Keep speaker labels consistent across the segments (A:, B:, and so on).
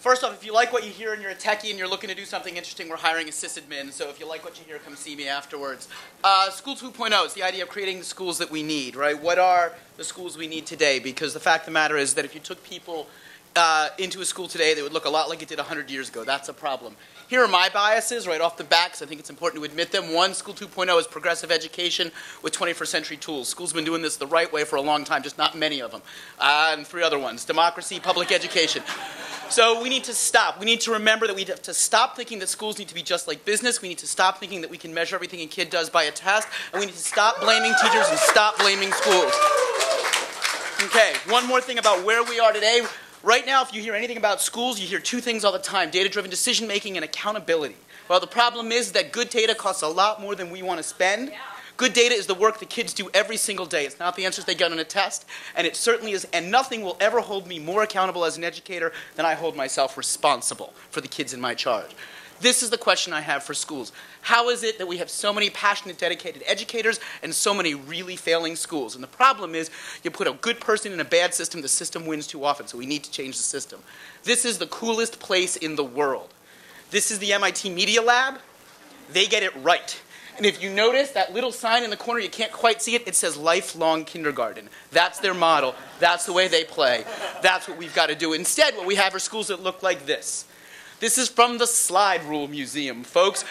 A: First off, if you like what you hear and you're a techie and you're looking to do something interesting, we're hiring a sysadmin. So if you like what you hear, come see me afterwards. School 2.0 is the idea of creating the schools that we need, right? What are the schools we need today? Because the fact of the matter is that if you took people into a school today, they would look a lot like it did 100 years ago. That's a problem. Here are my biases right off the bat, because I think it's important to admit them. One, School 2.0 is progressive education with 21st century tools. Schools have been doing this the right way for a long time, just not many of them. And three other ones, democracy, public education. So we need to stop. We need to remember that we have to stop thinking that schools need to be just like business. We need to stop thinking that we can measure everything a kid does by a test. And we need to stop blaming teachers and stop blaming schools. Okay, one more thing about where we are today. Right now, if you hear anything about schools, you hear two things all the time: data-driven decision-making and accountability. Well, the problem is that good data costs a lot more than we want to spend. Good data is the work the kids do every single day. It's not the answers they get on a test, and it certainly is, and nothing will ever hold me more accountable as an educator than I hold myself responsible for the kids in my charge. This is the question I have for schools. How is it that we have so many passionate, dedicated educators and so many really failing schools? And the problem is you put a good person in a bad system, the system wins too often, so we need to change the system. This is the coolest place in the world. This is the MIT Media Lab. They get it right. And if you notice that little sign in the corner, you can't quite see it, it says lifelong kindergarten. That's their model. That's the way they play. That's what we've got to do. Instead, what we have are schools that look like this. This is from the Slide Rule Museum, folks.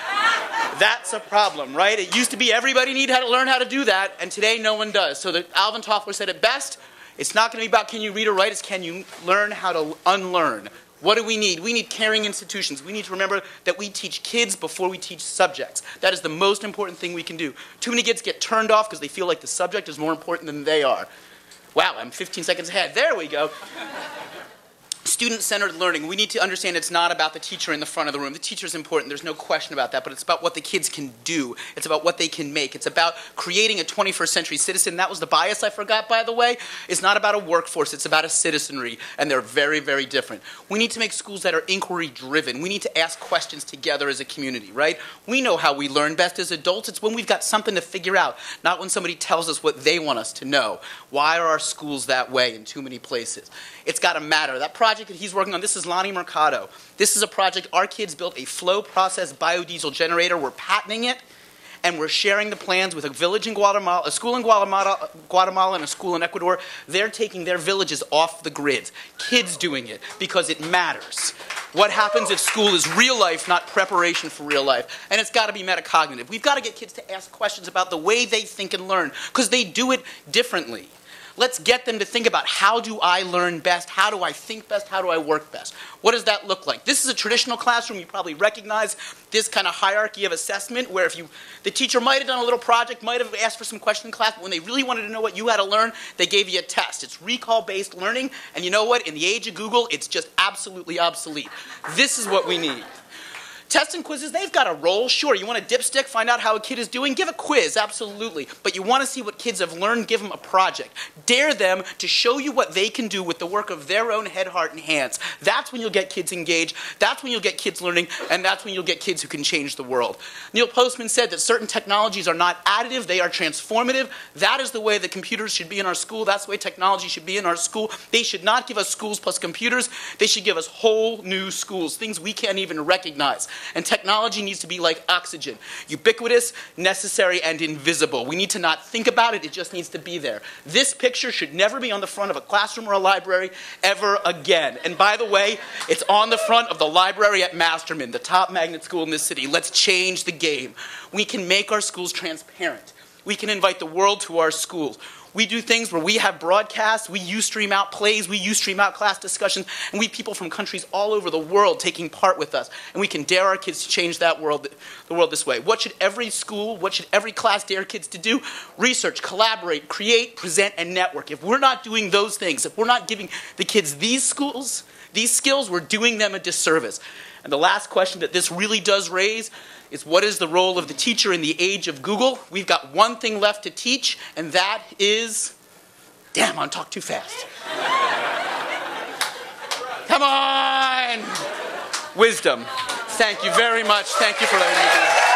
A: That's a problem, right? It used to be everybody needed to learn how to do that, and today no one does. So Alvin Toffler said it best. It's not going to be about can you read or write, it's can you learn how to unlearn. What do we need? We need caring institutions. We need to remember that we teach kids before we teach subjects. That is the most important thing we can do. Too many kids get turned off because they feel like the subject is more important than they are. Wow, I'm 15 seconds ahead. There we go. Student-centered learning. We need to understand it's not about the teacher in the front of the room. The teacher is important. There's no question about that. But it's about what the kids can do. It's about what they can make. It's about creating a 21st century citizen. That was the bias I forgot, by the way. It's not about a workforce. It's about a citizenry. And they're very, very different. We need to make schools that are inquiry-driven. We need to ask questions together as a community, right? We know how we learn best as adults. It's when we've got something to figure out, not when somebody tells us what they want us to know. Why are our schools that way in too many places? It's got to matter. That project that he's working on, this is Lonnie Mercado. This is a project, our kids built a flow process biodiesel generator. We're patenting it, and we're sharing the plans with a village in Guatemala, a school in Guatemala and a school in Ecuador. They're taking their villages off the grids. Kids doing it because it matters. What happens if school is real life, not preparation for real life? And it's got to be metacognitive. We've got to get kids to ask questions about the way they think and learn, because they do it differently. Let's get them to think about, how do I learn best? How do I think best? How do I work best? What does that look like? This is a traditional classroom. You probably recognize this kind of hierarchy of assessment where the teacher might have done a little project, might have asked for some questions in class, but when they really wanted to know what you had to learn, they gave you a test. It's recall-based learning, and you know what? In the age of Google, it's just absolutely obsolete. This is what we need. Tests and quizzes, they've got a role. Sure, you want a dipstick, find out how a kid is doing? Give a quiz, absolutely. But you want to see what kids have learned, give them a project. Dare them to show you what they can do with the work of their own head, heart, and hands. That's when you'll get kids engaged. That's when you'll get kids learning. And that's when you'll get kids who can change the world. Neil Postman said that certain technologies are not additive, they are transformative. That is the way that computers should be in our school. That's the way technology should be in our school. They should not give us schools plus computers. They should give us whole new schools, things we can't even recognize. And technology needs to be like oxygen, ubiquitous, necessary, and invisible. We need to not think about it, it just needs to be there. This picture should never be on the front of a classroom or a library ever again. And by the way, it's on the front of the library at Masterman, the top magnet school in this city. Let's change the game. We can make our schools transparent. We can invite the world to our schools. We do things where we have broadcasts, we Ustream out plays, we Ustream out class discussions, and we have people from countries all over the world taking part with us. And we can dare our kids to change that world, the world this way. What should every school, what should every class dare kids to do? Research, collaborate, create, present, and network. If we're not doing those things, if we're not giving the kids these skills, we're doing them a disservice. And the last question that this really does raise is, what is the role of the teacher in the age of Google? We've got one thing left to teach, and that is, damn, I'm talking too fast. Come on! Wisdom. Thank you very much. Thank you for letting me do that.